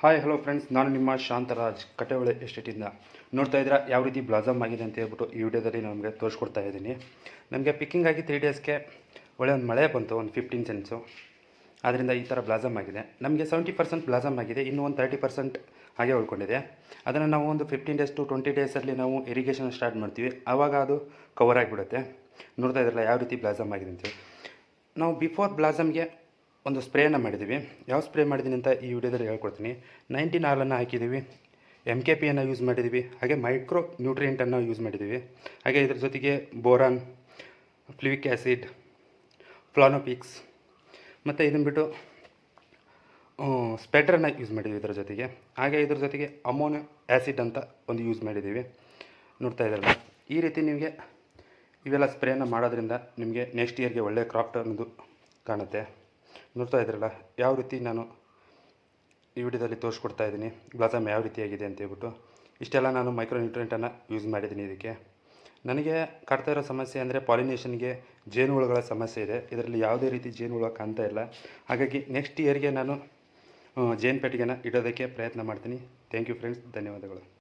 Hi hello friends, ನಾನು ನಿಮ್ಮ ಶಾಂತರಾಜ್ ಕಟೆವಳೆ ಎಸ್ಟೇಟಿಂದ. ನೋಡ್ತಾ ಇದ್ದೀರಾ ಯಾವ ರೀತಿ ಬ್ಲಾಸಮ್ ಆಗಿದೆ ಅಂತ ಹೇಳ್ಬಿಟ್ಟು ಈ ವಿಡಿಯೋದಲ್ಲಿ ನಮಗೆ ತೋರಿಸ್ಕೊಡ್ತಾ ಇದ್ದೀನಿ. ನಮಗೆ ಪಿಕ್ಕಿಂಗ್ ಆಗಿ 3 ಡೇಸ್ಗೆ ಒಳ್ಳೆ ಒಂದು ಮಳೆ ಬಂತು, ಒಂದು 15 ಸೆಂಟ್ಸು. ಆದ್ದರಿಂದ ಈ ಥರ ಬ್ಲಾಸಮ್ ಆಗಿದೆ. ನಮಗೆ 70% ಬ್ಲಾಸಮ್ ಆಗಿದೆ, ಇನ್ನೂ ಒಂದು 30% ಹಾಗೆ ಉಳ್ಕೊಂಡಿದೆ. ಅದನ್ನು ನಾವು ಒಂದು 15 ಡೇಸ್ ಟು 20 ಡೇಸಲ್ಲಿ ನಾವು ಇರಿಗೇಷನ್ ಸ್ಟಾರ್ಟ್ ಮಾಡ್ತೀವಿ, ಆವಾಗ ಅದು ಕವರ್ ಆಗಿಬಿಡುತ್ತೆ. ನೋಡ್ತಾ ಇದ್ರಲ್ಲ ಯಾವ ರೀತಿ ಬ್ಲಾಸಮ್ ಆಗಿದೆ ಅಂತೇಳಿ. ನಾವು ಬಿಫೋರ್ ಬ್ಲಾಸಮ್ಗೆ ಒಂದು ಸ್ಪ್ರೇನ ಮಾಡಿದ್ದೀವಿ. ಯಾವ ಸ್ಪ್ರೇ ಮಾಡಿದ್ದೀನಿ ಅಂತ ಈ ವಿಡಿಯೋದಲ್ಲಿ ಹೇಳ್ಕೊಡ್ತೀನಿ. 19 ಹಾಲನ್ನು ಹಾಕಿದ್ದೀವಿ, MKPಯನ್ನು ಯೂಸ್ ಮಾಡಿದ್ದೀವಿ, ಹಾಗೆ ಮೈಕ್ರೋ ನ್ಯೂಟ್ರಿಯೆಂಟನ್ನು ಯೂಸ್ ಮಾಡಿದ್ದೀವಿ. ಹಾಗೆ ಇದ್ರ ಜೊತೆಗೆ ಬೋರಾನ್, ಫ್ಲೂಯಿಕ್ ಆ್ಯಸಿಡ್, ಫ್ಲಾನೋಪಿಕ್ಸ್ ಮತ್ತು ಇದನ್ನು ಬಿಟ್ಟು ಸ್ಪೆಡ್ರನ್ನು ಯೂಸ್ ಮಾಡಿದ್ದೀವಿ ಇದರ ಜೊತೆಗೆ. ಹಾಗೆ ಇದ್ರ ಜೊತೆಗೆ ಅಮೋನಿಯೋ ಆ್ಯಸಿಡ್ ಅಂತ ಒಂದು ಯೂಸ್ ಮಾಡಿದ್ದೀವಿ. ನೋಡ್ತಾ ಇದ್ದಾರಲ್ಲ, ಈ ರೀತಿ ನಿಮಗೆ ಇವೆಲ್ಲ ಸ್ಪ್ರೇನ ಮಾಡೋದ್ರಿಂದ ನಿಮಗೆ ನೆಕ್ಸ್ಟ್ ಇಯರ್ಗೆ ಒಳ್ಳೆಯ ಕ್ರಾಪ್ ಅನ್ನೋದು ಕಾಣುತ್ತೆ. ನೋಡ್ತಾ ಇದ್ರಲ್ಲ ಯಾವ ರೀತಿ ನಾನು ಈ ವಿಡಿಯೋದಲ್ಲಿ ತೋರಿಸ್ಕೊಡ್ತಾ ಇದ್ದೀನಿ ಬ್ಲಾಸಮ್ ಯಾವ ರೀತಿಯಾಗಿದೆ ಅಂತ ಹೇಳ್ಬಿಟ್ಟು. ಇಷ್ಟೆಲ್ಲ ನಾನು ಮೈಕ್ರೋ ನ್ಯೂಟ್ರಿಯೆಂಟನ್ನು ಯೂಸ್ ಮಾಡಿದ್ದೀನಿ ಇದಕ್ಕೆ. ನನಗೆ ಕಾಡ್ತಾ ಇರೋ ಸಮಸ್ಯೆ ಅಂದರೆ ಪಾಲಿನೇಷನ್ಗೆ ಜೇನುಹುಳುಗಳ ಸಮಸ್ಯೆ ಇದೆ. ಇದರಲ್ಲಿ ಯಾವುದೇ ರೀತಿ ಜೇನುಹುಳ ಕಾಣ್ತಾ ಇಲ್ಲ. ಹಾಗಾಗಿ ನೆಕ್ಸ್ಟ್ ಇಯರ್ಗೆ ನಾನು ಜೇನು ಪೆಟ್ಟಿಗೆನ ಇಡೋದಕ್ಕೆ ಪ್ರಯತ್ನ ಮಾಡ್ತೀನಿ. ಥ್ಯಾಂಕ್ ಯು ಫ್ರೆಂಡ್ಸ್, ಧನ್ಯವಾದಗಳು.